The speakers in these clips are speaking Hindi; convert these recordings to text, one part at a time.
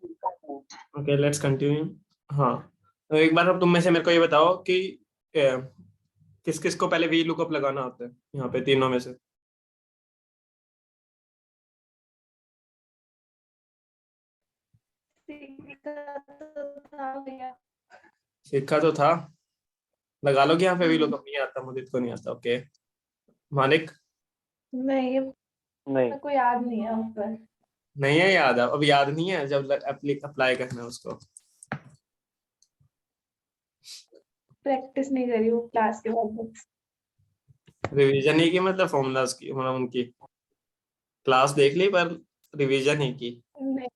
Okay, let's continue. हाँ, तो एक बार अब तुम में से मेरे को ये बताओ कि किस किस को पहले वी लुकअप लगाना होता है यहाँ पे तीनों में से। सीखा तो था, लगा लो कि यहाँ पे वी लुकअप नहीं आता, मुझे को नहीं आता। ओके, मालिक। नहीं, नहीं, को याद नहीं है ऊपर। नहीं है याद, अब याद नहीं है, जब अप्लाई करना है उसको। प्रैक्टिस नहीं करी वो क्लास के बाद बस। रिवीजन ही की, मतलब फॉर्मूलाज की, मतलब उनकी क्लास देख ली पर रिवीजन ही की। नहीं।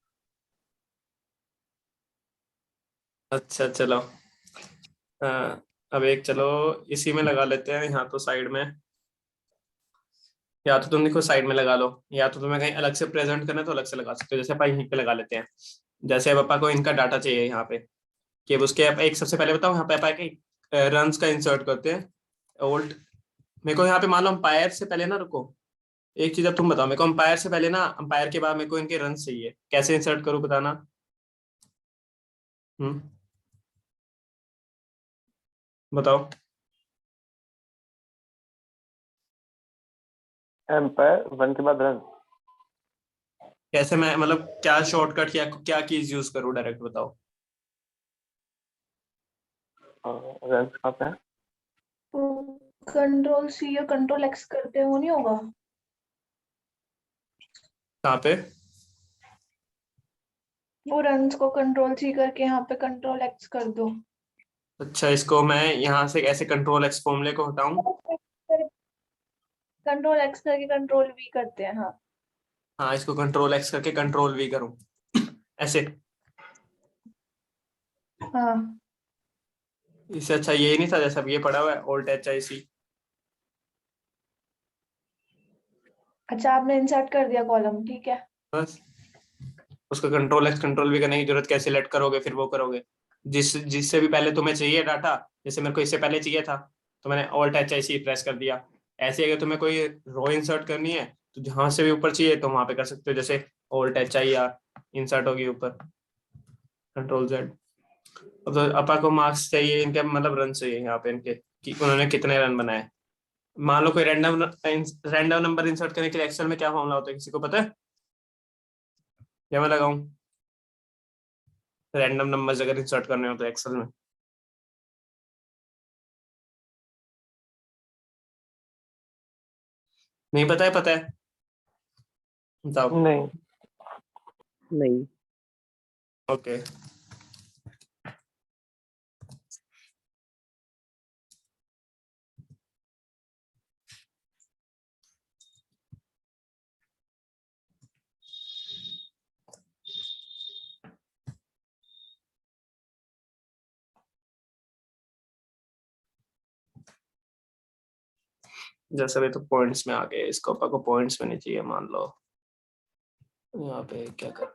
अच्छा चलो, अब एक चलो इसी में लगा लेते हैं यहाँ तो साइड में। या तो तुम देखो साइड में लगा लो, या तो तुम्हें कहीं अलग से प्रेजेंट करना है तो अलग से लगा सकते हो। जैसे अपन यहीं पे लगा लेते हैं। जैसे अब पापा को इनका डाटा चाहिए यहाँ पे, कि अब उसके आप एक सबसे पहले बताओ, यहाँ पे पापा के रन्स का इंसर्ट करते हैं। ओल्ड, मेरे को यहाँ पे मान लो अंपायर से पहले ना, रुको एक चीज, अब तुम बताओ मेरे को, अंपायर से पहले ना, अंपायर के बाद मेरे को इनके रन चाहिए, कैसे इंसर्ट करूँ बताना। हम्म, बताओ एम्पायर 1 के बाद रन। कैसे, मैं मतलब क्या शॉर्टकट या क्या कीज यूज करूँ, डायरेक्ट बताओ। रन कहाँ पे है? कंट्रोल सी या कंट्रोल एक्स करते हो नहीं होगा। कहाँ पे? वो रन्स को कंट्रोल सी करके यहाँ पे कंट्रोल एक्स कर दो। अच्छा, इसको मैं यहाँ से ऐसे कंट्रोल एक्स फॉर्मूले को हटाऊं। कंट्रोल एक्स करके कंट्रोल वी करते हैं। हाँ हाँ, इसको कंट्रोल एक्स करके कंट्रोल वी करूं ऐसे। हाँ। इससे अच्छा ये नहीं था जैसा अब ये पड़ा हुआ है, ऑल्ट एच आई सी। अच्छा, आपने इंसर्ट कर दिया कॉलम, ठीक है। बस, उसको कंट्रोल एक्स कंट्रोल वी करने की जरूरत, कैसे लेट करोगे फिर वो करोगे, जिससे भी पहले तुम्हें चाहिए डाटा। जैसे मेरे को इससे पहले चाहिए था, तो मैंने alt H I C press कर दिया। ऐसे अगर तुम्हें कोई रो इंसर्ट करनी है, तो जहां से भी ऊपर चाहिए तो वहां पे कर सकते हो, जैसे alt H I R insert होगी ऊपर, कंट्रोल जेड। अब तो अपा को मार्क्स चाहिए इनके, मतलब रन चाहिए यहाँ पे इनके, कि उन्होंने कितने रन बनाए। मान लो कोई रैंडम नंबर इंसर्ट करने के लिए एक्सेल में क्या फॉर्मूला होता है, किसी को पता है? क्या मैं लगाऊं, रैंडम नंबर्स अगर इंसर्ट करने हो तो एक्सेल में? नहीं पता है? पता है, बताओ। नहीं, नहीं। ओके, जैसे भी तो पॉइंट्स में आ गए, इसको अपा को पॉइंट्स में नहीं चाहिए, मान लो यहाँ पे क्या कर।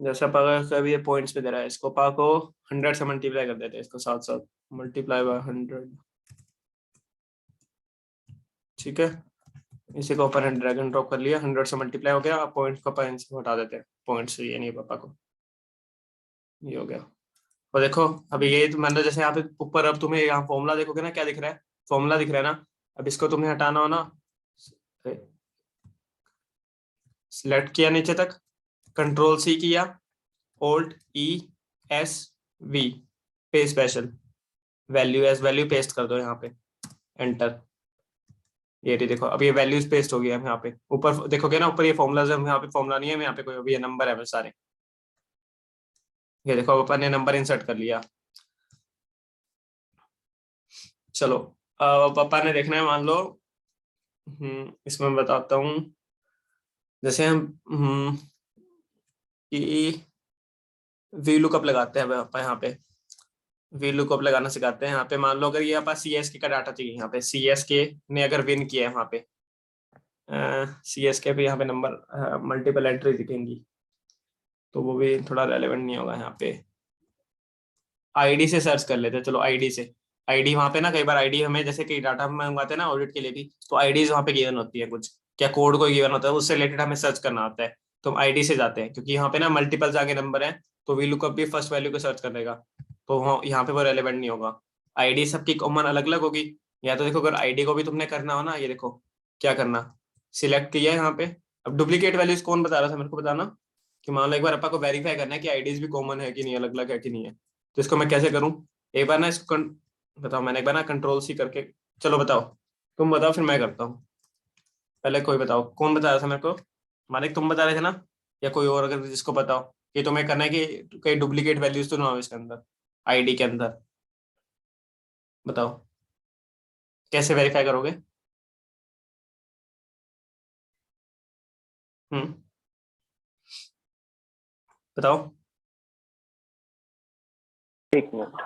जैसे अपा का कभी ये पॉइंट्स पे दे रहा है, इसको अपा को 100 से मल्टीप्लाई कर देते हैं, इसको साथ साथ मल्टीप्लाई बाय 100। ठीक है, इसी को अपन ड्रैग एंड ड्रॉप कर लिया, 100 से मल्टीप्लाई हो गया। अब पॉइंट को अपन से हटा देते हैं, पॉइंट से ये नहीं पापा को, ये हो गया। और देखो अभी ये तो मतलब जैसे यहाँ पे ऊपर, अब तुम्हें यहाँ फॉर्मूला देखोगे ना, क्या दिख रहा है? फॉर्मूला दिख रहा है ना। अब इसको तुम्हें हटाना हो ना, सिलेक्ट किया नीचे तक, कंट्रोल सी किया, ओल्ट ई एस वी, पे special, value as value paste कर दो यहाँ पे, एंटर। ये रही, देखो अब ये वैल्यूज पेस्ट हो गया। हम यहाँ पे ऊपर देखोगे ना, ऊपर ये फॉर्मुलाज है, यहाँ पे फॉर्मुला नहीं है, यहाँ पे कोई अभी ये नंबर है बस सारे। ये देखो अब अपन ने नंबर इंसर्ट कर लिया। चलो, अब पापा ने देखना है, मान लो इसमें बताता हूँ। जैसे हम कि वी लुकअप लगाते हैं पापा, यहाँ पे वी लुकअप लगाना सिखाते हैं। यहाँ पे मान लो अगर ये पास सी एस के का डाटा चाहिए, यहाँ पे सी एस के ने अगर विन किया है वहां पे, CS के भी यहाँ पे नंबर मल्टीपल एंट्री दिखेंगी, तो वो भी थोड़ा रेलेवेंट नहीं होगा यहाँ पे। आईडी से सर्च कर लेते हैं, चलो आईडी से। आईडी वहाँ पे ना, कई बार आईडी हमें, जैसे कई डाटा हम मंगवाते हैं ना ऑडिट के लिए भी, तो आईडीज वहाँ पे गिवन होती है कुछ, क्या कोड कोई गिवन होता है, उससे रिलेटेड हमें सर्च करना होता है, तो हम आईडी से जाते हैं, क्योंकि यहाँ पे ना मल्टीपल आगे नंबर है, तो वी लुकअप भी फर्स्ट वैल्यू को सर्च कर देगा, तो यहाँ पे वो रेलेवेंट नहीं होगा। आईडी सबकी कॉमन अलग अलग होगी। या तो देखो, अगर आईडी को भी तुमने करना हो ना, ये देखो क्या करना, सिलेक्ट किया है यहाँ पे। अब डुप्लीकेट वैल्यूज कौन बता रहा था मेरे को बताना, कि मान लो एक बार अपा को वेरीफाई करना है कि आईडीज भी कॉमन है कि नहीं, अलग अलग है कि नहीं है, तो इसको मैं कैसे करूं? एक बार ना इसको बताओ, मैंने एक बार ना कंट्रोल सी करके, चलो बताओ, तुम बताओ फिर मैं करता हूँ। पहले कोई बताओ, कौन बता रहा था मेरे को? मानिक तुम बता रहे थे ना, या कोई और अगर जिसको बताओ कि तुम्हें करना है कि कई डुप्लीकेट वैल्यूज तो ना हो इसके अंदर, आईडी के अंदर। बताओ कैसे वेरीफाई करोगे? हम्म, बताओ। एक मिनट।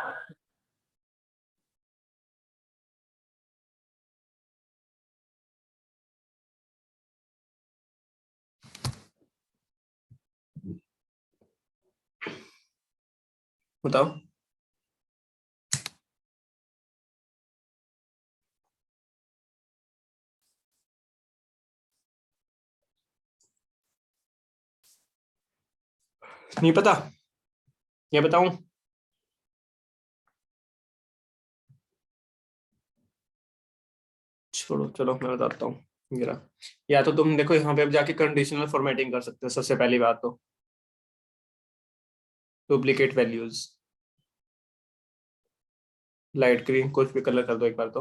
बताओ। नहीं पता? ये बताऊं? छोड़ो, चलो मैं बताता हूँ। मेरा, या तो तुम देखो यहाँ पे अब जाके कंडीशनल फॉर्मेटिंग कर सकते हो, सबसे पहली बात तो डुप्लीकेट वैल्यूज, लाइट ग्रीन कुछ भी कलर कर दो एक बार तो।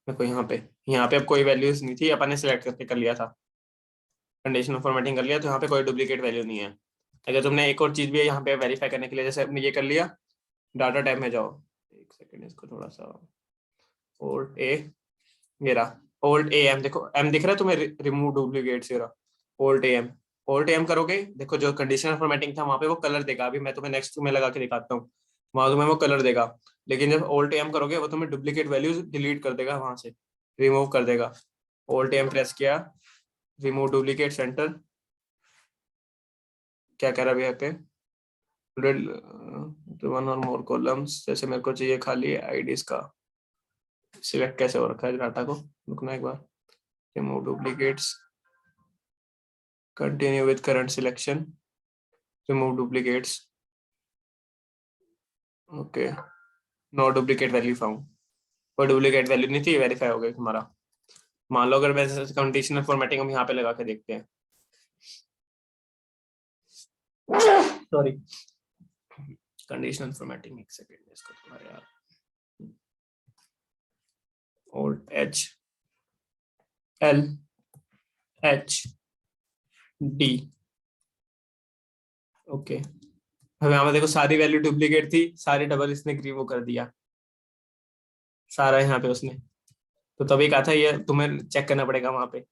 देखो यहाँ पे अब कोई वैल्यूज नहीं थी, अपन ने सिलेक्ट करके कर लिया था, कंडीशनल फॉर्मेटिंग कर लिया, तो यहाँ पे कोई डुप्लीकेट वैल्यू नहीं है। अगर तुमने एक और चीज भी है यहाँ पे वेरीफाई करने के लिए, जैसे अपने ये कर लिया, डाटा टाइप में जाओ, एक सेकंड इसको थोड़ा सा, ओल्ड ए, ये रहा ओल्ड ए एम, देखो एम दिख रहा है तुम्हें, रिमूव डुप्लीकेट्स, ये रहा alt A M. Alt A M करोगे, देखो जो कंडीशनल फॉर्मेटिंग था वहाँ पे वो कलर देगा, अभी मैं तुम्हें नेक्स्ट में लगा के दिखाता हूँ, वहां तुम्हें वो कलर देगा। लेकिन जब ओल्ड ए एम करोगे, वो तुम्हें डुप्लीकेट वैल्यूज डिलीट कर देगा, वहां से रिमूव कर देगा। ओल्ड ए एम प्रेस किया, रिमूव डुप्लीकेट सेंटर, क्या कह रहा है यहाँ पे, वन और मोर कॉलम्स, जैसे मेरे को चाहिए खाली आईडीज का, सिलेक्ट कैसे हो रखा है डाटा को, रुकना एक बार, remove duplicates, continue with current selection, remove duplicates, okay, no duplicate value found, कोई डुप्लीकेट वैल्यू नहीं थी, वेरीफाई हो गया तुम्हारा। मान लो अगर वैसे कंडीशनल फॉर्मेटिंग हम यहाँ पे लगा के देखते हैं, सॉरी, कंडीशनल फॉर्मेटिंग, एक सेकंड इसको थोड़ा यार, old H L H D, okay. अब यहाँ पे देखो सारी वैल्यू डुप्लीकेट थी, सारी डबल इसने रिमूव कर दिया, सारा यहाँ पे उसने, तो तभी कहा था ये तुम्हें चेक करना पड़ेगा वहां पे,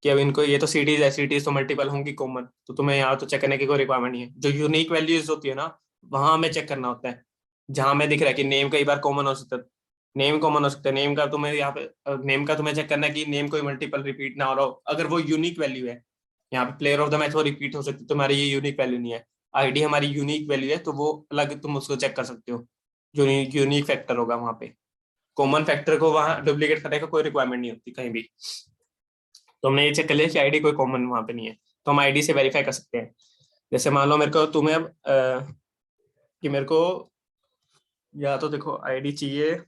कि अब इनको, ये तो सीटीज है, सीटीज तो मल्टीपल होंगी कॉमन, तो तुम्हें यहाँ तो चेक करने की कोई रिक्वायरमेंट नहीं है। जो यूनिक वैल्यूज होती है ना, वहां हमें चेक करना होता है, जहां हमें दिख रहा है कि नेम कई बार कॉमन हो सकता है, नेम कॉमन हो सकता है, नेम का तुम्हें यहाँ पे, नेम का तुम्हें चेक करना है कि नेम कोई मल्टीपल रिपीट ना हो रहा हो, अगर वो यूनिक वैल्यू है। यहाँ पे प्लेयर ऑफ द मैच वो रिपीट हो सकती है, तुम्हारी ये यूनिक वैल्यू नहीं है, आईडी हमारी यूनिक वैल्यू है, तो वो अलग तुम उसको चेक कर सकते हो, जो यूनिक फैक्टर होगा वहां पे। कॉमन फैक्टर को वहां डुप्लीकेट करने का कोई रिक्वायरमेंट नहीं होती कहीं भी, तो हमने ये चेक कर लिया कि आईडी कोई कॉमन वहां पे नहीं है, तो हम आईडी से वेरीफाई कर सकते हैं। जैसे मान लो मेरे को, तुम्हें अब कि मेरे को, या तो देखो आईडी चाहिए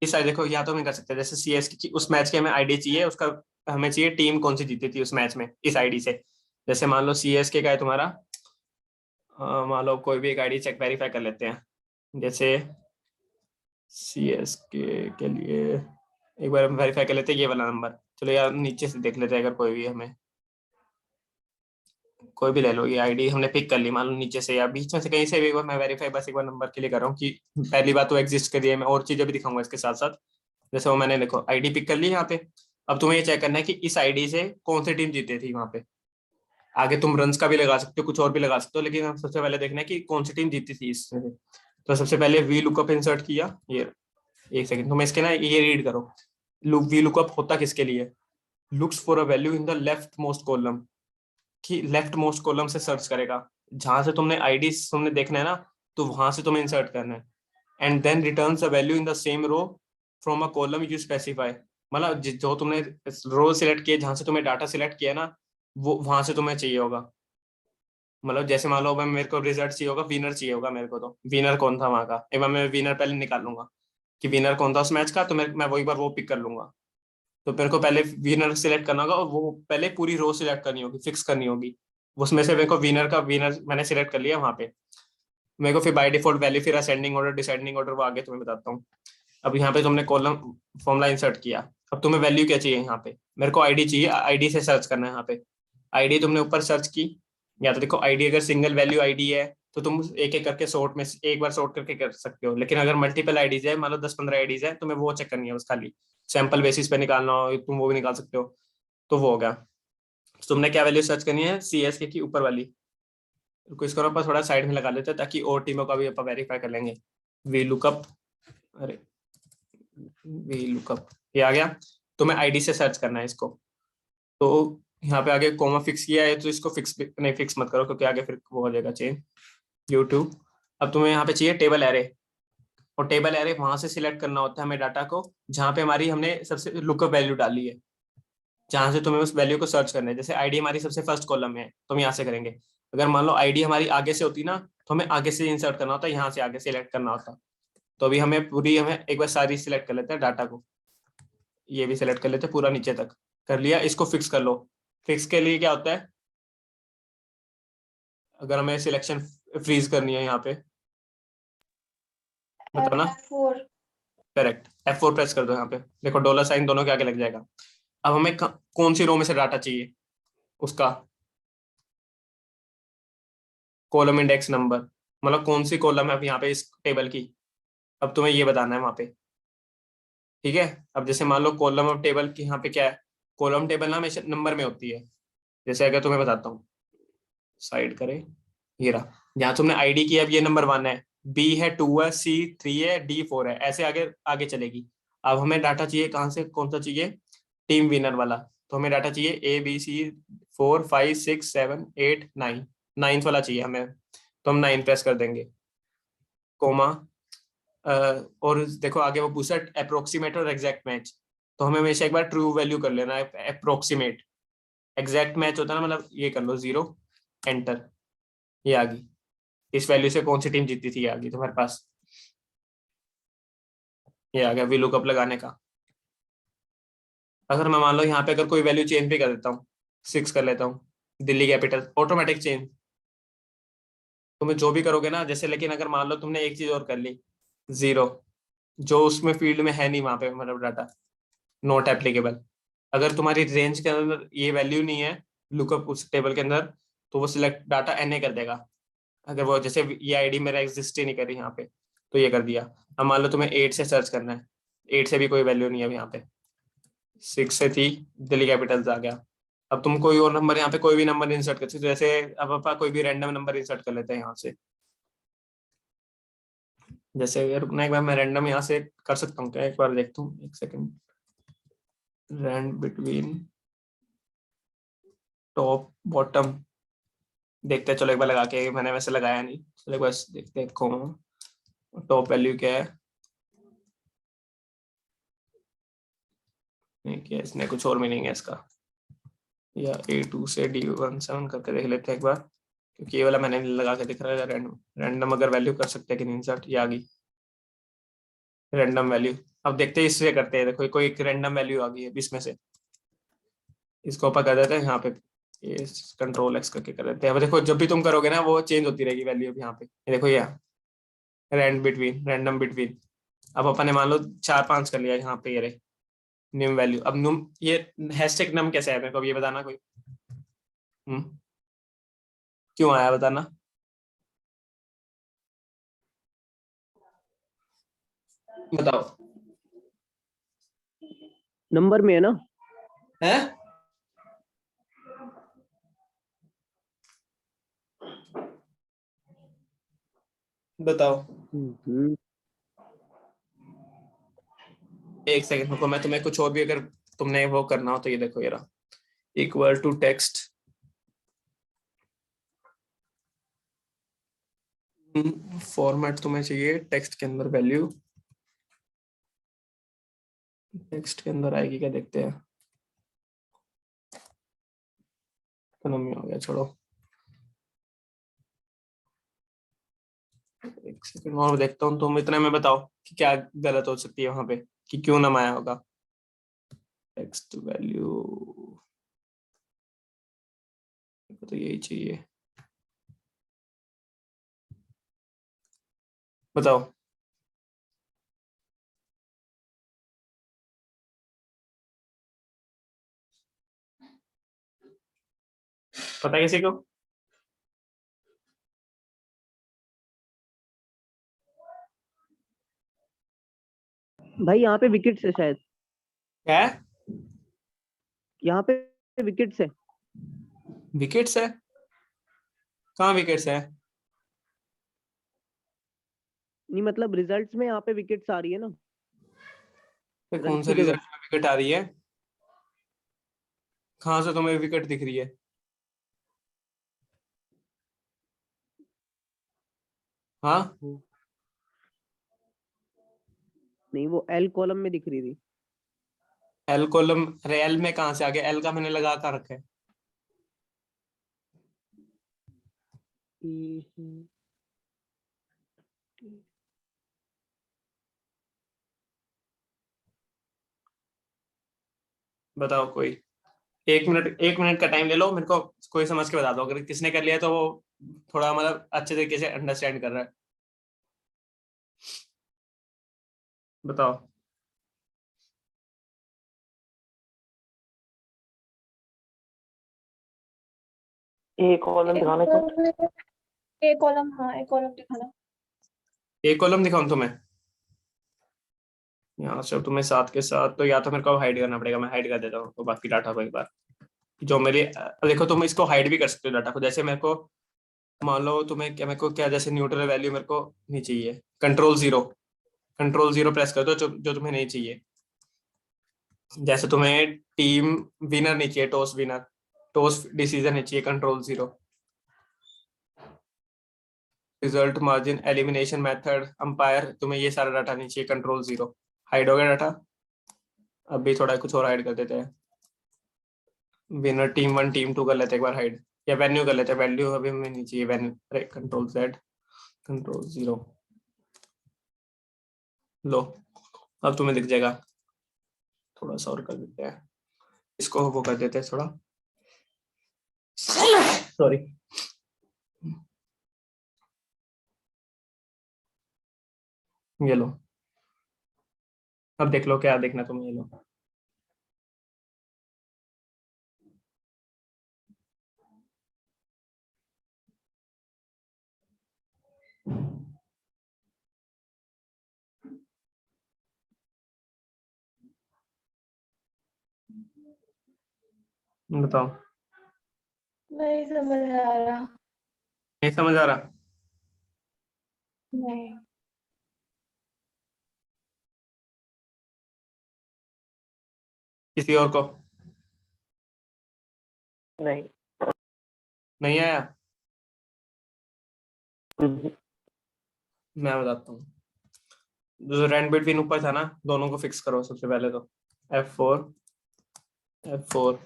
इस साइड, देखो या तो हम कर सकते हैं, जैसे सीएस की उस मैच की हमें आईडी चाहिए, उसका हमें चाहिए टीम कौन सी जीती थी उस मैच में इस आईडी से। जैसे मान लो सीएसके का है तुम्हारा, मान लो कोई भी एक आईडी चेक वेरीफाई कर लेते हैं, जैसे सीएसके के लिए एक बार हम वेरीफाई कर लेते हैं ये वाला नंबर, चलो यार नीचे से देख लेते हैं, अगर कोई भी हमें, कोई भी ले लो, ये आईडी हमने पिक कर ली, मान लो नीचे से या बीच में से कहीं से भी, एक बार मैं वेरीफाई बस एक बार नंबर के लिए कर रहा हूँ कि पहली बात तो एग्जिस्ट करिए, मैं और चीजें भी दिखाऊंगा इसके साथ साथ। जैसे वो मैंने देखो आईडी पिक कर ली यहाँ पे, अब तुम्हें ये चेक करना है कि इस आईडी से कौन सी टीम जीती थी वहां पे। आगे तुम रन्स का भी लगा सकते हो, कुछ और भी लगा सकते हो, लेकिन हम सबसे पहले देखना है कि कौन सी टीम जीती थी इसमें से। तो सबसे पहले वी लुकअप इंसर्ट किया, ये एक सेकंड तुम इसके ना ये रीड करो, वी लुकअप होता किसके लिए, looks for a value in the left most column, कि लेफ्ट मोस्ट कॉलम से सर्च करेगा, जहां से तुमने आईडी तुमने देखना है ना, तो वहां से तुम्हें इंसर्ट करना है, and then returns a value in the same row from a column you specify. मतलब जो तुमने रो सिलेक्ट किया, जहां से तुमने डाटा सिलेक्ट किया ना, वो वहां से तुम्हें चाहिए होगा। मतलब जैसे मान लो मैं, मेरे को रिजल्ट चाहिए होगा, विनर चाहिए होगा मेरे को, तो विनर कौन था वहां का, एक बार मैं विनर पहले निकाल लूंगा कि विनर कौन था उस मैच का, तो मैं वही बार वो पिक कर लूंगा। तो मेरे को पहले विनर सिलेक्ट करना होगा, और वो पहले पूरी रो सिलेक्ट करनी होगी, फिक्स करनी होगी। उसमें से मेरे को विनर का विनर मैंने सिलेक्ट कर लिया वहां पे। मेरे को फिर बाय डिफॉल्ट वैल्यू, फिर असेंडिंग ऑर्डर डिसेंडिंग ऑर्डर वो आगे तुम्हें बताता हूँ। अब यहाँ पे तुमने कॉलम फॉर्मूला इंसर्ट किया, अब तुम्हें वैल्यू क्या चाहिए यहाँ पे, मेरे को आईडी चाहिए, आईडी से सर्च करना है यहाँ पे। आईडी तुमने ऊपर सर्च की, या तो देखो आईडी अगर सिंगल वैल्यू आईडी है तो तुम एक एक करके सॉर्ट में एक बार सॉर्ट करके कर सकते हो, लेकिन अगर मल्टीपल आईडीज है, मान लो 10-15 आईडीज है, तुम्हें वो चेक करनी है बस खाली, सैंपल बेसिस पे निकालना हो तुम वो भी निकाल सकते हो। तो वो होगा, तो तुमने क्या वैल्यू सर्च करनी है, सी एस के की ऊपर वाली। रुको, इसको अपन थोड़ा साइड में लगा लेते हैं ताकि और टीमों का भी अपन वेरीफाई कर लेंगे। वी लुकअप, अरे वी लुकअप, ये आ गया। तुम्हें आईडी से सर्च करना है इसको, तो यहाँ पे आगे कॉमा फिक्स किया है, तो इसको फिक्स नहीं, फिक्स मत करो क्योंकि आगे फिर वो हो जाएगा चेंज। यूट्यूब, अब तुम्हें यहाँ पे चाहिए टेबल एरे, और टेबल एरे वहां से सिलेक्ट करना होता है हमें डाटा को जहाँ पे हमारी हमने सबसे लुकअप वैल्यू डाली है, जहां से तुम्हें उस वैल्यू को सर्च करना है। जैसे आईडी हमारी सबसे फर्स्ट कॉलम में है तो हम यहाँ से करेंगे। अगर मान लो आईडी हमारी आगे से होती ना, तो हमें आगे से इंसर्ट करना होता है, यहाँ से आगे सिलेक्ट करना होता है। तो अभी हमें एक बार सारी सिलेक्ट कर लेते हैं डाटा को, ये भी सिलेक्ट कर लेते हैं पूरा नीचे तक, कर लिया, इसको फिक्स कर लो। फिक्स के लिए क्या होता है, अगर हमें सिलेक्शन फ्रीज करनी है यहाँ पे, बताना। F4। करेक्ट, F4 प्रेस कर दो, यहाँ पे देखो डॉलर साइन दोनों के आगे लग जाएगा। अब हमें कौन सी रो में से डाटा चाहिए, उसका कॉलम इंडेक्स नंबर, मतलब कौन सी कॉलम है अब यहाँ पे इस टेबल की, अब तुम्हें ये बताना है वहां पे। ठीक है, अब जैसे मान लो कॉलम ऑफ टेबल की यहाँ पे क्या है, कॉलम टेबल ना हमेशा नंबर में होती है। जैसे अगर तुम्हें बताता हूँ, साइड करें, ये रहा, जहाँ तुमने आईडी की, अब ये नंबर 1 है, बी है 2 है, सी 3 है, डी 4 है, ऐसे आगे आगे चलेगी। अब हमें डाटा चाहिए कहाँ से, कौन सा चाहिए, टीम विनर वाला। तो हमें डाटा चाहिए A B C 4 5 6 7 8 9, नाइन्थ वाला चाहिए हमें, तो हम 9 प्रेस कर देंगे, कोमा। और देखो आगे वो पूछा अप्रोक्सीमेट और एग्जैक्ट मैच, तो हमें हमेशा एक बार ट्रू वैल्यू कर लेना है अप्रोक्सीमेट। एग्जैक्ट मैच होता है ना, मतलब ये कर लो 0, एंटर, ये आ गई। इस वैल्यू से कौन सी टीम जीती थी, ये आ गई तुम्हारे पास, ये आ गया वी लुकअप लगाने का। अगर मैं मान लो यहाँ पे अगर कोई वैल्यू चेंज भी कर देता हूँ, 6 कर लेता हूँ, दिल्ली कैपिटल, ऑटोमेटिक चेंज। तुम्हें जो भी करोगे ना, जैसे, लेकिन अगर मान लो तुमने एक चीज और कर ली, 0, जो उसमें फील्ड में है नहीं वहां पे, मतलब डाटा नॉट एप्लीकेबल। अगर तुम्हारी रेंज के अंदर ये वैल्यू नहीं है लुकअप उस टेबल के अंदर, तो वो सिलेक्ट डाटा NA कर देगा। अगर वो जैसे ये आईडी मेरा एग्जिस्ट ही नहीं कर रही यहाँ पे, तो ये कर दिया। अब मान लो तुम्हें 8 से सर्च करना है, 8 से भी कोई वैल्यू नहीं है अब यहाँ पे, 6 से थी, दिल्ली कैपिटल्स आ गया। अब तुम कोई और नंबर यहाँ पे कोई भी नंबर इंसर्ट कर सकते हो, जैसे अब अपन कोई भी रैंडम नंबर इंसर्ट कर लेते हैं यहाँ से। जैसे रुकना, एक बार मैं रैंडम यहाँ से कर सकता हूँ क्या, एक बार देखता हूँ, एक second. Rand between top bottom, देखते हैं, चलो एक बार लगा के, मैंने वैसे लगाया नहीं, चलो एक बार देखते हैं टॉप वैल्यू क्या है। नहीं क्या, इसने कुछ और मीनिंग है इसका, या A2 से D17 करके देख लेते हैं एक बार, क्योंकि ये वाला मैंने लगा के दिख रहा है रैंडम। रैंडम अगर वैल्यू कर सकते हैं कि नहीं इंसर्ट, ये आ गई रैंडम वैल्यू। अब देखते हैं इससे करते हैं, देखो कोई एक रैंडम वैल्यू आ गई है इसमें से, इसको अपन कर देते हैं यहाँ पे, ये Ctrl+X करके कर देते हैं। अब देखो जब भी तुम करोगे ना वो चेंज होती रहेगी वैल्यू, यहाँ पे ये देखो, ये रैंडम बिटवीन। अब अपन ने मान लो 4-5 कर लिया यहाँ पे, ये रहे न्यू वैल्यू। अब नुम, ये हैशटैग नम कैसे है, मेरे को अब ये बताना कोई। क्यों आया बताना। बताओ। नंबर में है ना। है, बताओ। हम्म। एक सेकंड रुको, मैं तुम्हें कुछ और भी अगर तुमने वो करना हो तो ये देखो, ये रहा इक्वल टू टेक्स्ट फॉर्मेट तुम्हें चाहिए टेक्स्ट के अंदर वैल्यू, टेक्स्ट के अंदर आएगी क्या देखते हैं। इकोनॉमी हो गया, छोड़ो एक सेकंड और देखता हूँ। तुम इतने में बताओ कि क्या गलत हो सकती है वहां पे, कि क्यों नाम आया होगा। टेक्स्ट वैल्यू तो यही चाहिए, बताओ। पता है किसी को? भाई यहाँ पे विकेट्स है शायद, क्या है? यहाँ पे विकेट्स है। विकेट्स है? कहाँ विकेट्स है? नहीं मतलब रिजल्ट्स में यहाँ पे विकेट्स आ रही है ना, फिर रन कौन सा की जगह। रिजल्ट में विकेट आ रही है? कहाँ से तुम्हें विकेट दिख रही है? हाँ नहीं वो एल कॉलम में दिख रही थी। L column? अरे एल में कहाँ से आ गया? एल का मैंने लगा कर रखा है। बताओ कोई, एक मिनट का टाइम ले लो, मेरे को कोई समझ के बता दो। अगर किसने कर लिया तो वो थोड़ा मतलब अच्छे तरीके से अंडरस्टैंड कर रहा है। बताओ। एक कॉलम दिखाने को। एक कॉलम, हाँ एक कॉलम दिखाना। एक कॉलम दिखाऊं तुम्हें? यहाँ से तुम्हें साथ के साथ तो या तो मेरे को हाइड करना पड़ेगा, मैं हाइड कर देता हूँ तो बाकी डाटा को एक बार। जो मेरी देखो, तुम इसको हाइड भी कर सकते हो डाटा को। जैसे मेरे को मान लो तुम्हें क्या, मेरे को क्या, जैसे न्यूट्रल वैल्यू मेरे को नहीं चाहिए, कंट्रोल जीरो प्रेस कर दो, जो तुम्हें नहीं चाहिए। जैसे तुम्हें टीम विनर नहीं चाहिए, टॉस विनर, टॉस डिसीजन नहीं चाहिए, control zero. Result margin elimination method umpire, तुम्हें ये सारा डाटा नहीं चाहिए, कंट्रोल जीरो। हाइड हो गया डाटा। अब भी थोड़ा कुछ और हाइड कर देते हैं। Winner team one team two कर लेते हैं एक बार हाइड, या वेन्यू कर लेते हैं। वैल्यू अभी हमें नहीं चाहिए, वेन्यू, अरे कंट्रोल जेड, कंट्रोल जीरो। लो अब तुम्हें दिख जाएगा। थोड़ा सा और कर देते हैं इसको, वो कर देते हैं थोड़ा, सॉरी। ये लो, अब देख लो क्या देखना तुम्हें, ये लो। बताओ। नहीं समझ आ रहा। नहीं समझ आ रहा? नहीं। किसी और को नहीं। नहीं आया? हम्म, मैं बताता हूँ। जो रैंड बिटवीन ऊपर था ना, दोनों को फिक्स करो सबसे पहले तो। F4 F4,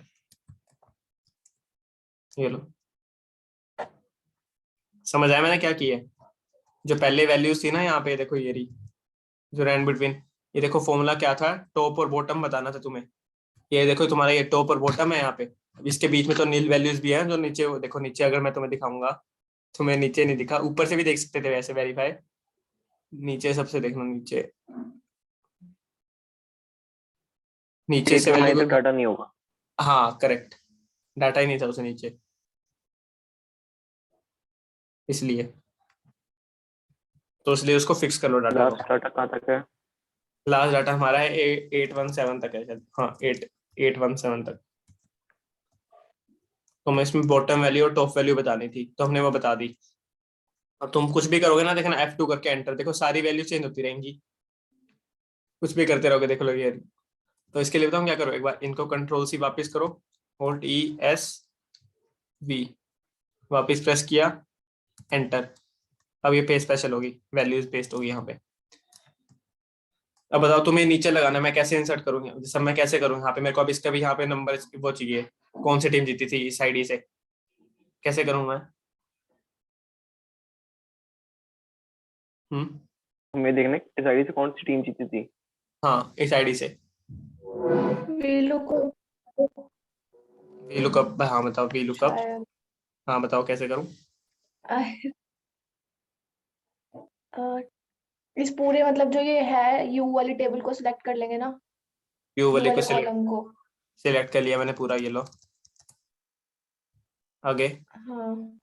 ये लो। समझ आया मैंने क्या किया है? जो पहले वैल्यूज थी ना यहाँ पे, देखो ये रही जो रैंड बिटवीन। ये देखो फॉर्मूला क्या था, टॉप और बॉटम बताना था तुम्हें। ये देखो तुम्हारा ये टॉप और बॉटम है यहाँ पे। अब इसके बीच में तो नील वैल्यूज भी हैं, जो नीचे, वो देखो नीचे, अगर मैं तुम्हें दिखाऊंगा, तुम्हें नीचे नहीं दिखा, ऊपर से भी देख सकते थे वैसे वेरीफाई। नीचे सबसे देखना, नीचे नीचे से हमारे वैल्यू तक डाटा नहीं होगा। हाँ करेक्ट, डाटा ही नहीं था उसे नीचे, इसलिए तो इसलिए उसको फिक्स कर लो डाटा को। लास्ट डाटा कहाँ तक है? लास्ट डाटा हमारा है 817 तक है शायद, हाँ 817 तक। तो हमें इसमें बॉटम वैल्यू और टॉप वैल्यू बतानी थी, तो हमने वो बता दी। अब तुम कुछ भी करोगे ना, देखना F2 करके एंटर, देखो सारी वैल्यू चेंज होती रहेंगी। कुछ भी करते रहोगे, देख लो ये। तो इसके लिए बताऊँ क्या करो, एक बार इनको कंट्रोल सी वापस करो, Alt E S V, वापस प्रेस किया, एंटर। अब ये पेज स्पेशल होगी, वैल्यूज पेस्ट होगी यहाँ पे। अब बताओ तुम्हें नीचे लगाना, मैं कैसे इंसर्ट करूंगी, जैसे मैं कैसे करूँ यहाँ पे, मेरे को अब इसका भी यहाँ पे नंबर वो चाहिए, कौन सी टीम जीती थी इस आईडी से, कैसे करूँ मैं? हमें देखना है इस आईडी से कौन सी टीम जीती थी। हाँ, इस आईडी से VLOOKUP VLOOKUP, हाँ बताओ VLOOKUP, शायद। हाँ बताओ कैसे करूँ? इस पूरे मतलब जो ये है U वाली टेबल को सिलेक्ट कर लेंगे ना, यू U वाले को वाले कॉलम को। सिलेक्ट कर लिया मैंने पूरा, ये लो। आगे हाँ,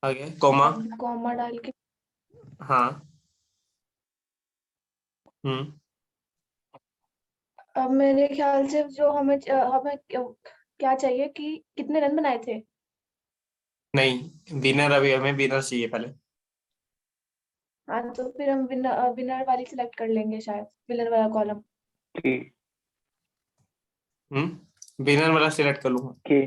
आगे कॉमा, अब कॉमा डाल के हाँ अब मेरे ख्याल से जो हमें क्या चाहिए कि कितने रन बनाए थे। नहीं, विनर, अभी हमें विनर चाहिए पहले। हाँ, तो फिर हम विनर वाली सिलेक्ट कर लेंगे शायद, विनर वाला कॉलम। ठीक। विनर वाला सिलेक्ट कर लूंगा। के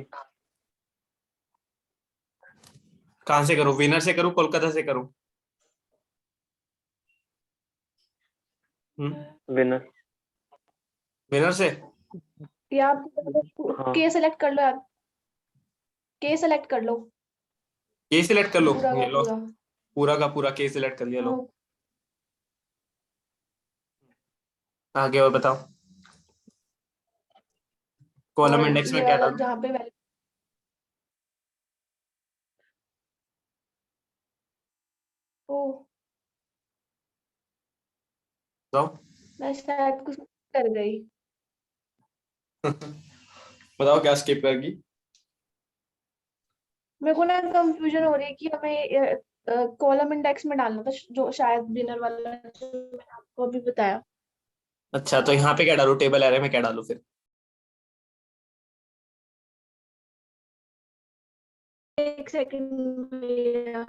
कहाँ से करूँ, विनर से करूँ, कोलकाता से करूँ? विनर। विनर से। या हाँ के सिलेक्ट कर लो यार, के सिलेक्ट कर लो ये सिलेक्ट कर लो, पूरा ये का लो, पूरा। पूरा का पूरा के सिलेक्ट कर लिया, लो। हाँ, आगे और बताओ, कॉलम और इंडेक्स में ये क्या वाला डालूं? जहाँ पे ओ, बताओ। मैं शायद कुछ कर गई। बताओ क्या स्किप करेगी? मेरे को ना कंफ्यूजन हो रही है कि हमें कॉलम इंडेक्स में डालना था, जो शायद विनर वाला जो मैंने आपको अभी बताया। अच्छा, तो यहाँ पे क्या डालूं, टेबल एरे में क्या डालूं फिर? एक सेकंड में।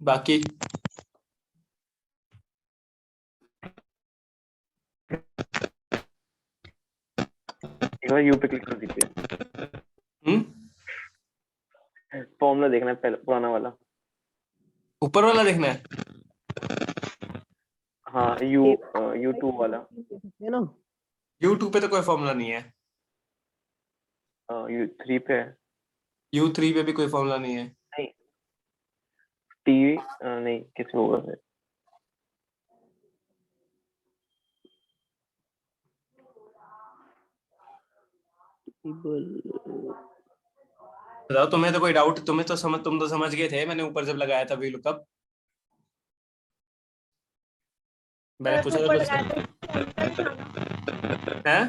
बाकी एक बार यू पे क्लिक कर दीजिए। हम्म फॉर्मूला देखना है पहले, पुराना वाला। ऊपर वाला देखना है। हाँ, U2 वाला। है ना? U2 पे तो कोई फॉर्मूला नहीं है, U3 पे है। U3 पे भी कोई फॉर्मूला नहीं है। नहीं, टी नहीं, किस में होगा फिर? बताओ, तुम्हें तो कोई डाउट, तुम तो समझ गए थे, मैंने ऊपर जब लगाया था VLOOKUP, मैंने पूछा था ऊपर कुछ लगाया है?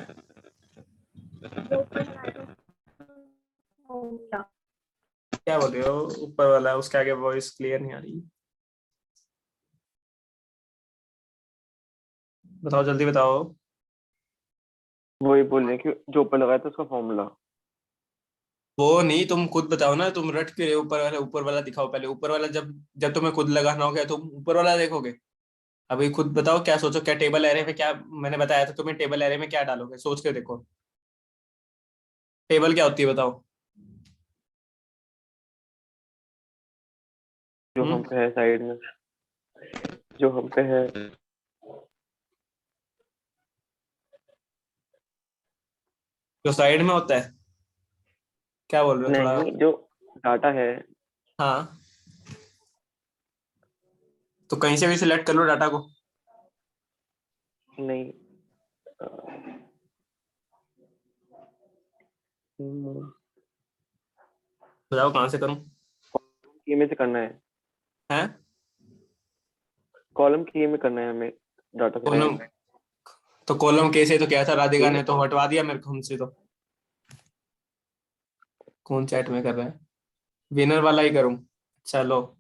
था। क्या बोल रहे हो, ऊपर वाला, उसके आगे वॉइस क्लियर नहीं आ रही। बताओ जल्दी बताओ। वही बोल रहे हैं कि जो ऊपर लगाया था उसका फॉर्मूला। वो नहीं, तुम खुद बताओ ना, तुम रट क्यों रहे हो? ऊपर वाला दिखाओ पहले, ऊपर वाला जब जब तुम्हें खुद लगाना हो गया तुम ऊपर वाला देखोगे। अभी खुद बताओ क्या सोचो, क्या टेबल एरे में क्या मैंने बताया था तुम्हें, टेबल एरे में क्या डालोगे, सोच के देखो। टेबल क्या होती है बताओ? जो हम पे है साइड में, जो हम पे है। जो साइड में होता है, क्या बोल रहे हो थोड़ा? नहीं, जो डाटा है। हाँ, तो कहीं से भी सिलेक्ट कर लो डाटा को। नहीं, बताओ कहाँ से करूँ? की में से करना है। हैं? कॉलम की में करना है हमें डाटा को। कॉलम, तो कॉलम कैसे, तो क्या था, राधिका ठीक ने है। तो हटवा दिया मेरे को हमसे, तो कौन चैट में कर रहा है? विनर वाला ही करूँ? चलो,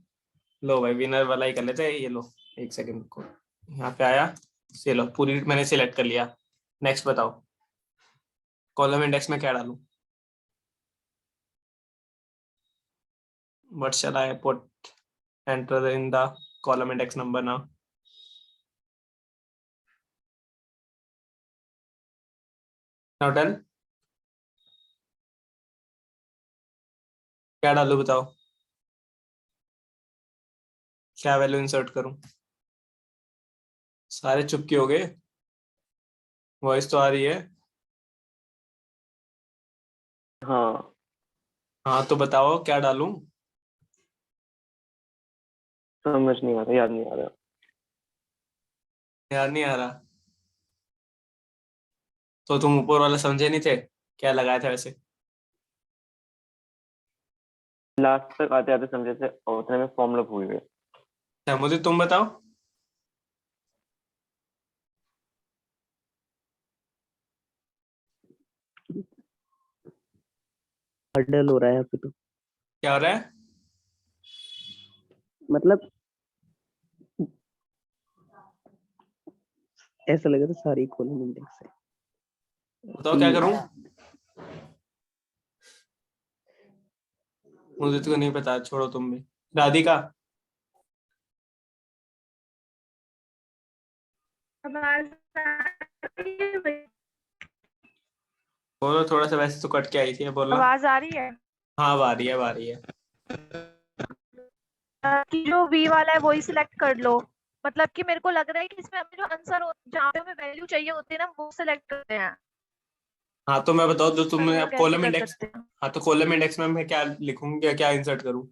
लो भाई विनर वाला ही कर लेते हैं, ये लो। एक सेकंड को, यहाँ पे आया, से लो पूरी मैंने सिलेक्ट कर लिया। नेक्स्ट बताओ, कॉलम इंडेक्स में क्या डालूं? What shell I put, enter in the column index number now. Now done. क्या डालू बताओ, क्या वैल्यू इंसर्ट करूं? सारे चुप क्यों हो गए? वॉइस तो आ रही है। हाँ, हाँ तो बताओ क्या डालूं? समझ नहीं आ रहा, याद नहीं आ रहा। याद नहीं आ रहा? तो तुम ऊपर वाला समझे नहीं थे, क्या लगाया था वैसे? लास्ट तक आते आते समझे थे और उतने में फॉर्मूला भूल गए। अच्छा मुझे तुम बताओ। हर्डल हो रहा है यहाँ पे तो। क्या हो रहा है? मतलब ऐसा लग रहा है सारी कॉलम इंडेक्स है। बताओ क्या करूं? मुझे तो नहीं पता, छोड़ो तुम भी। राधिका, आवाज आ रही है भाई? बोलो थोड़ा सा, वैसे तो कट के आई थी, बोलना। आवाज आ रही है? हाँ अब आ रही है, अब आ रही है। कि जो वी वाला है वही सिलेक्ट कर लो। मतलब कि मेरे को लग रहा है कि इसमें हमें जो आंसर जहाँ पे हमें वैल्यू चाहिए होती है ना वो सिलेक्ट करते हैं। हाँ तो मैं बताओ, जो तुमने वो अब कैसे कॉलम कर इंडेक्स। सकते हैं? हाँ तो कॉलम इंडेक्स में मैं क्या लिखूं, क्या क्या इंसर्ट करूं?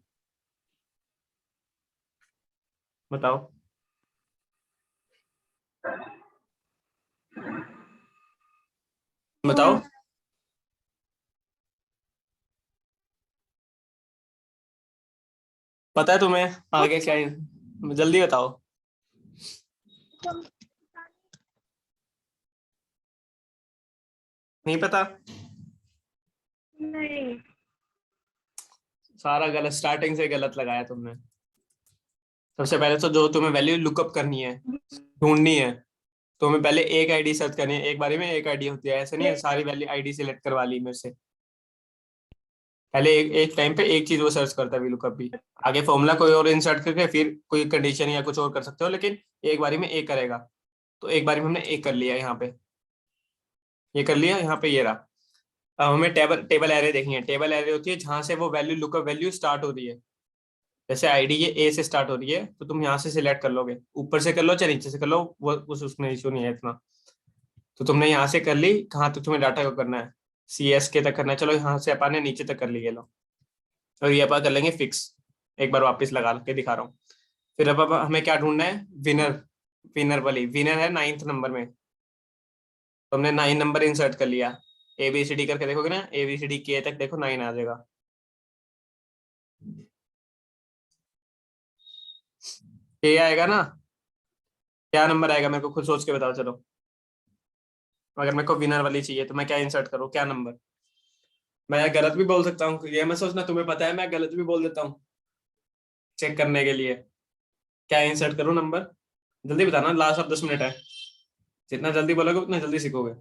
बताओ। बताओ। पता है तुम्हें आगे क्या जल्दी बताओ। नहीं पता? नहीं। सारा गलत, स्टार्टिंग से गलत लगाया तुमने। सबसे पहले तो जो तुम्हें वैल्यू लुकअप करनी है, ढूंढनी है, तो हमें पहले एक आईडी सर्च करनी है। एक बारी में एक आईडी होती है, ऐसे नहीं है सारी वैल्यू आईडी सिलेक्ट करवा ली मेरे से। पहले एक टाइम पे एक चीज वो सर्च करता है VLOOKUP भी। आगे फॉर्मूला कोई और इंसर्ट करके फिर कोई कंडीशन या कुछ और कर सकते हो, लेकिन एक बारी में एक करेगा। तो एक बारी में हमने एक कर लिया यहाँ पे, ये कर लिया यहाँ पे, ये रहा। अब हमें टेबल टेबल एरे देखनी है। टेबल एरे होती है जहां से वो वैल्यू लुकअप वैल्यू स्टार्ट हो रही है। जैसे आईडी ये ए से स्टार्ट हो रही है, तो तुम यहाँ से सिलेक्ट कर लोगे, ऊपर से कर लो चाहे नीचे से कर लो, वो उसमें इशू नहीं है इतना। तो तुमने यहाँ से कर ली, कहाँ तक तुम्हें डाटा को करना है? CSK तक करना है, चलो यहाँ से अपन ने नीचे तक कर ली, ये लो। और ये अपन कर लेंगे फिक्स। एक बार वापस लगा के दिखा रहा हूँ। फिर अब हमें क्या ढूंढना है? विनर। विनर वाली विनर है 9th नंबर में। तो हमने 9 नंबर इंसर्ट कर लिया। ABCD करके देखोगे ना, ABCD K तक देखो 9 आ जाएगा। K आएगा ना? क्या नंबर आएगा मेरे को खुद सोच के बताओ चलो। अगर मेरे को विनर वाली चाहिए तो मैं क्या इंसर्ट करूँ, क्या नंबर? मैं गलत भी बोल सकता हूँ, ये मैं सोचना तुम्हें पता है, मैं गलत भी बोल देता हूँ चेक करने के लिए। क्या इंसर्ट करूँ नंबर? जल्दी बताना, लास्ट ऑफ 10 मिनट है। जितना जल्दी बोलोगे उतना जल्दी सीखोगे।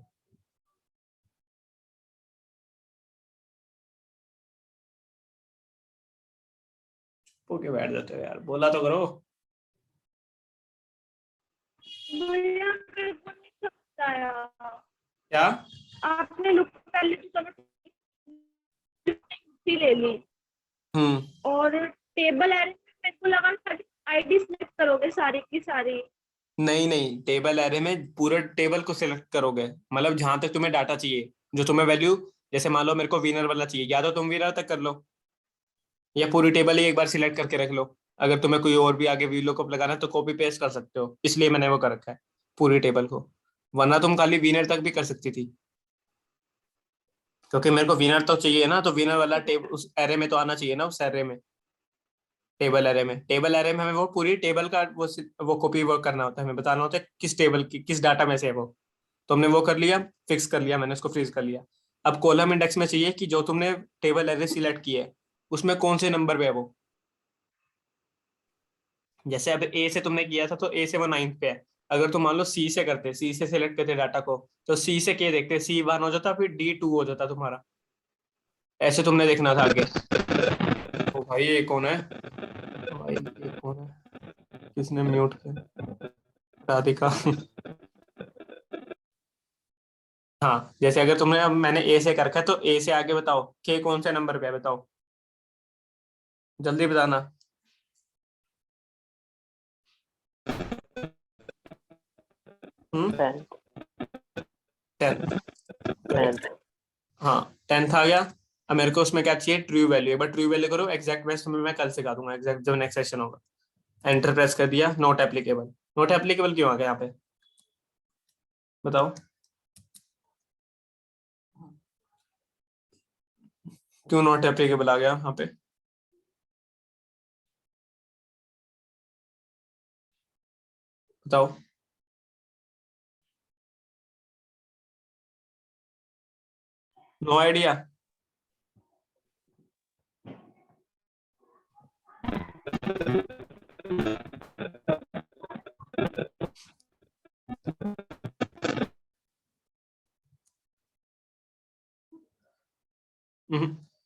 ओके बैठ जाते हो यार, बोला तो करो। भैया मेरे को नहीं समझ आया। क्या? आपने लुक पहले तो समझ ले ली हम्म। और टेबल एरे में मेरे को लगा सारी आईडी सिलेक्ट करोगे सारी की सारी। नहीं नहीं, टेबल एरे में पूरे टेबल को सिलेक्ट करोगे, मतलब जहां तक तुम्हें डाटा चाहिए, जो तुम्हें वैल्यू। जैसे मान लो मेरे को विनर वाला चाहिए, या तो तुम विनर तक कर लो, या पूरी टेबल ही एक बार सिलेक्ट करके रख लो। अगर तुम्हें कोई और भी आगे VLOOKUP लगाना है तो कॉपी पेस्ट कर सकते हो, इसलिए मैंने वो कर रखा है पूरी टेबल को। वरना तुम खाली विनर तक भी कर सकती थी, क्योंकि मेरे को विनर तो चाहिए ना, तो विनर वाला टेबल उस एरे में तो आना चाहिए ना, उस एरे में। टेबल एरे में हमें वो पूरी टेबल का वो कॉपी वर्क करना होता है, हमें बताना होता है किस टेबल की किस डाटा में से है वो। तो हमने वो कर लिया, फिक्स कर लिया, मैंने उसको फ्रीज कर लिया। अब कॉलम इंडेक्स में चाहिए कि जो तुमने टेबल एरे सिलेक्ट की है उसमें कौन से नंबर पे है वो। जैसे अब A से तुमने किया था तो A से वो 9th पे है। अगर तुम मान लो C से करते, C से सिलेक्ट करते डाटा को, तो C से K देखते, C 1 हो जाता, फिर D 2 हो जाता तुम्हारा। ऐसे तुमने देखना था आगे। ओ भाई ये कौन है? भाई ये कौन है? किसने म्यूट किया? राधिका। हाँ, जैसे अगर तुमने अब मैंने ए से कर रखा है तो ए से आगे बताओ के कौन से नंबर पे है, बताओ जल्दी बताना। हम्म। 10th। 10। 10th। हाँ 10th आ गया। अब मेरे को उसमें क्या चाहिए, ट्रू वैल्यू। एक बार ट्रू वैल्यू करो, एग्जैक्ट वैल्यू तुम्हें मैं कल सिखा दूंगा, एग्जैक्ट जब नेक्स्ट सेशन होगा। एंटर प्रेस कर दिया, नॉट एप्लीकेबल। नॉट एप्लीकेबल क्यों आ गया यहाँ पे, बताओ क्यों नॉट एप्लीकेबल आ गया यहाँ पे। बताओ। No idea.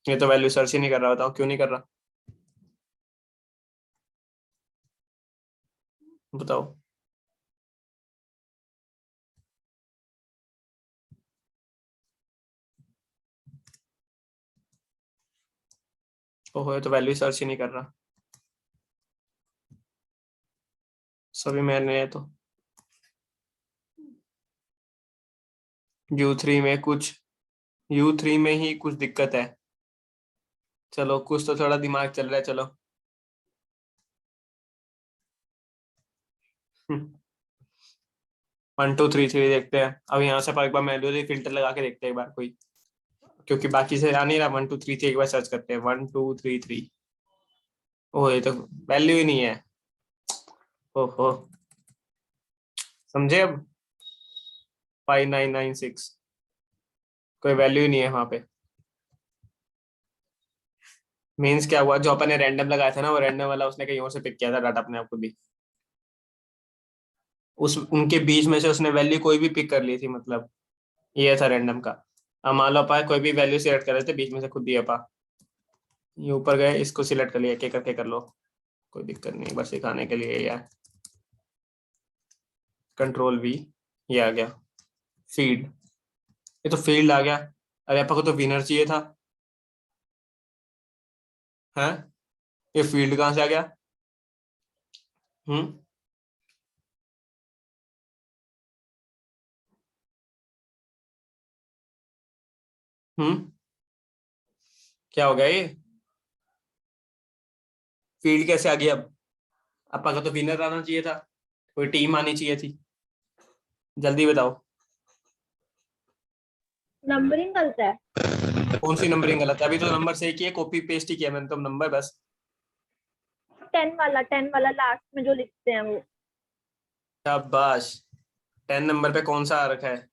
ये तो वैल्यू सर्च ही नहीं कर रहा, बताओ क्यों नहीं कर रहा, बताओ। ओहो, ये तो वैल्यू सर्च ही नहीं कर रहा, सभी मैंने है तो। U3 में कुछ, U3 में ही कुछ दिक्कत है। चलो कुछ तो थोड़ा दिमाग चल रहा है, चलो। 1 2 3 3 देखते हैं। अब यहाँ से पर एक बार मैन्युअली फिल्टर लगा के देखते हैं एक बार कोई, क्योंकि बाकी से आ नहीं रहा। 1 2 3 3 एक बार सर्च करते हैं, 1 2 3 3। ओह, ये तो वैल्यू ही नहीं है। ओहो, समझे अब। 5996, कोई वैल्यू ही नहीं है वहां पे। मीन्स क्या हुआ, जो अपन ने रैंडम लगाया था ना, वो रैंडम वाला उसने कहीं और से पिक किया था डाटा अपने आप को भी। उस उनके बीच में से उसने वैल्यू कोई भी पिक कर ली थी, मतलब ये था रैंडम का। अब मान लो अपा कोई भी वैल्यू सिलेक्ट कर रहे थे बीच में से, खुद ही अपा ये ऊपर गए, इसको सिलेक्ट कर लिया, एक एक करके कर लो, कोई दिक्कत नहीं, बस सिखाने के लिए। या कंट्रोल V, ये आ गया फील्ड। ये तो फील्ड आ गया। अरे अपा को तो विनर चाहिए था, है ये फील्ड कहाँ से आ गया। हम्म। हम्म। क्या हो गया ये, फील्ड कैसे आ गया अब। अपा का तो विनर आना चाहिए था, कोई टीम आनी चाहिए थी, जल्दी बताओ। नंबरिंग गलत है। कौन सी नंबरिंग गलत है, अभी तो नंबर सही किया, कॉपी पेस्ट ही किया मैंने तो नंबर बस। 10 वाला लास्ट में जो लिखते हैं वो। शाबाश। 10 नंबर पे कौन सा आ रखा है,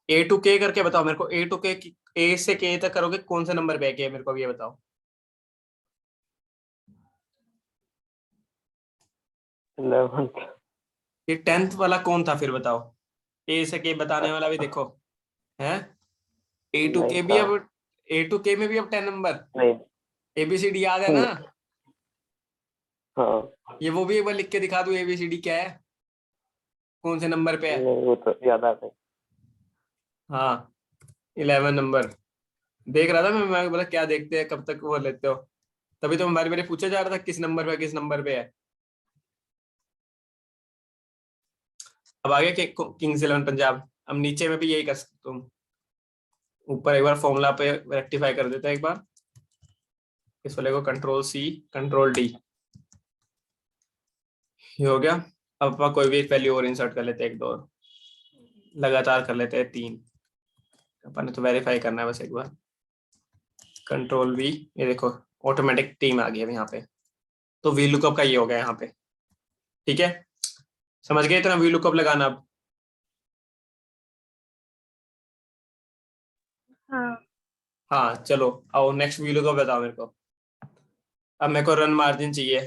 A to K करके बताओ मेरे को। A to K, A से K तक करोगे कौन से नंबर पे है K, मेरे को भी ये बताओ। 11th। ये 10th वाला कौन था फिर बताओ, A से K बताने वाला भी देखो है। नहीं A to K भी था। अब, A to K में भी अब 10 नंबर। नहीं। ABCD याद है ना, हाँ। ये वो भी एक बार लिख के दिखा दूं ABCD क्या है, कौन से नंबर पे है। नहीं, वो तो याद आ गई। हाँ 11 नंबर। देख रहा था मैं बोला क्या देखते हैं, कब तक वो लेते हो। तभी तो हमारे मेरे पूछा जा रहा था किस नंबर पे, किस नंबर पे है। अब आगे किंग्स 11 पंजाब। अब नीचे में भी यही कर सकते तुम, ऊपर एक बार फॉर्मूला पे रेक्टिफाई कर देते हैं एक बार। इस वाले को Ctrl+C Ctrl+D, ये हो गया। अब अपन कोई भी एक वैल्यू और इंसर्ट कर लेते हैं, एक दो और लगातार कर लेते हैं, 3। अपन ने तो वेरीफाई करना है बस एक बार। Ctrl+V, ये देखो ऑटोमेटिक टीम आ गई है यहाँ पे। तो वी लुकअप का ये हो गया यहाँ पे, ठीक है। समझ गए इतना वी लुकअप लगाना अब। हाँ। हाँ चलो आओ, नेक्स्ट वी लुकअप बताओ मेरे को। अब मेरे को रन मार्जिन चाहिए,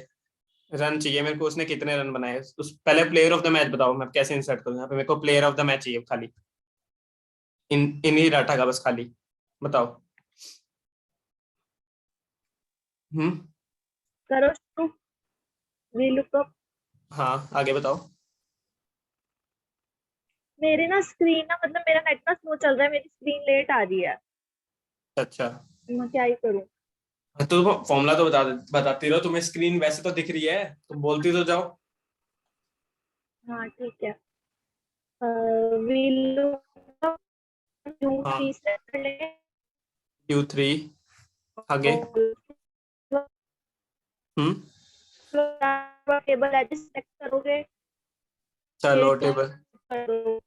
रन चाहिए मेरे को, उसने कितने रन बनाए उस, पहले प्लेयर ऑफ द मैच बताओ, मैं कैसे इंसर्ट करूँ यहाँ पे। मेरे को प्लेयर ऑफ द मैच चाहिए खाली, इन ही डाटा का बस खाली, बताओ। हम्म। करो शुरू। V lookup. हाँ आगे बताओ। मेरी ना स्क्रीन ना मतलब मेरा नेट ना स्लो चल रहा है, मेरी स्क्रीन लेट आ रही है, अच्छा मैं क्या ही करूँ। तो फॉर्मूला तो बताती रहो, तुम्हें स्क्रीन वैसे तो दिख रही है, तुम बोलती तो जाओ। हाँ ठीक है, वी लुक हाँ Q3 सेट कर लेंगे Q3 आगे। हम्म टेबल एज सेलेक्ट करोगे, चलो डेट टेबल कर दो।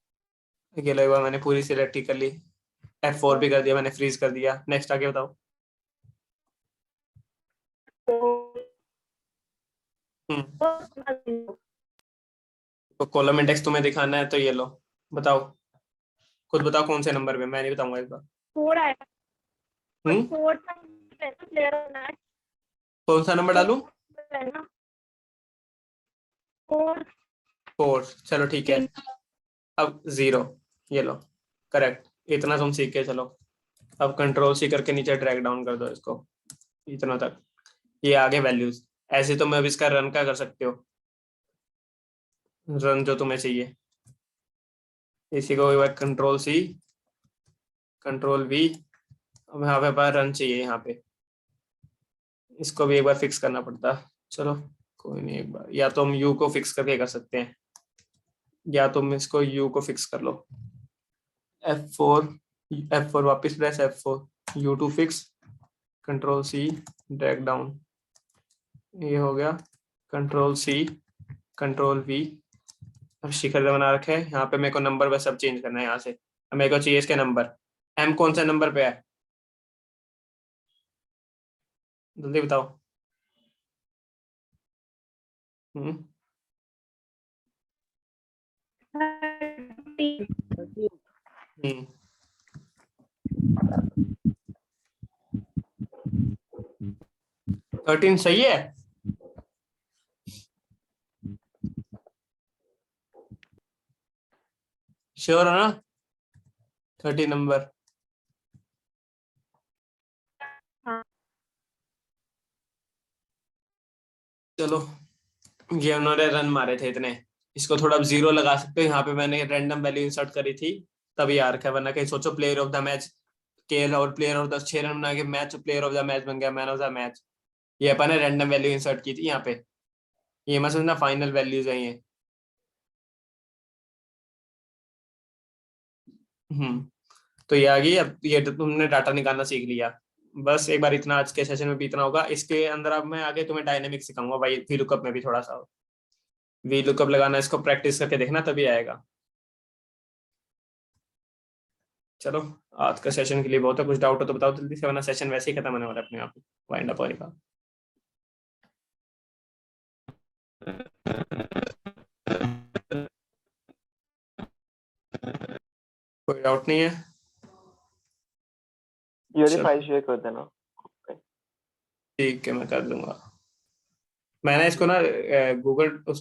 अकेला हुआ, मैंने पूरी सिलेक्ट ही कर ली। F4 भी कर दिया मैंने, फ्रीज कर दिया। नेक्स्ट आगे बताओ। हम्म तो कॉलम इंडेक्स तुम्हें दिखाना है तो ये लो, बताओ, खुद बताओ कौन से नंबर पे, मैं नहीं बताऊंगा इस बार। 4 आएगा, हम्म 4 प्लेयर होना है, कौन सा नंबर डालूं? 4 है ना, 4 4, चलो ठीक है। अब 0, ये लो, करेक्ट। इतना तुम सीख के चलो। अब कंट्रोल सी करके नीचे ड्रैग डाउन कर दो इसको, इतना तक। ये आगे वैल्यूज, ऐसे तो मैं अब इसका रन क्या कर सकते हो, रन जो तुम्हें चाहिए। इसी को एक बार कंट्रोल सी, कंट्रोल वी। अब यहाँ पे रन चाहिए यहाँ पे, इसको भी एक बार फिक्स करना पड़ता। चलो कोई नहीं, एक बार या तो हम यू को फिक्स करके कर सकते हैं, या तुम इसको यू को फिक्स कर लो। F4, F4 वापस press, F4 U2 fix, control C, drag down, ये हो गया। Control C, control V. अब शिखर बना रखे हैं यहाँ पे, मेरे को नंबर बस सब चेंज करना है यहाँ से। अब मेरे को चाहिए इसके नंबर, M कौन सा नंबर पे है, जल्दी बताओ। हम्म 30 हम्म 13 सही है। श्योर है ना, 30 नंबर। हाँ चलो ये उन्होंने रन मारे थे इतने, इसको थोड़ा 0 लगा सकते हो यहाँ पे, मैंने रैंडम वैल्यू इंसर्ट करी थी तभी आ रखा है, वरना कहीं सोचो player of the match KL और प्लेयर ऑफ द 6 रन बना के match player of the match बन गया, मैन ऑफ द मैच। ये अपन ने रैंडम वैल्यू इंसर्ट की थी यहाँ पे, ये मत समझना फाइनल वैल्यूज है ये। तो ये आ गई। अब ये तो तुमने डाटा निकालना सीख लिया, बस एक बार इतना आज के सेशन में भी इतना होगा। इसके अंदर अब मैं आगे तुम्हें डायनेमिक सिखाऊंगा भाई, वी लुकअप में भी थोड़ा सा वी लुकअप लगाना, इसको प्रैक्टिस करके देखना तभी आएगा। चलो आज का सेशन के लिए बहुत है, कुछ डाउट हो तो बताओ जल्दी से, वरना सेशन वैसे ही खत्म होने वाला है अपने आप, वाइंड अप होएगा। कोई डाउट नहीं है? ये वाली चलो फाइल शेयर कर देना। ठीक है, मैं कर दूंगा। मैंने इसको ना गूगल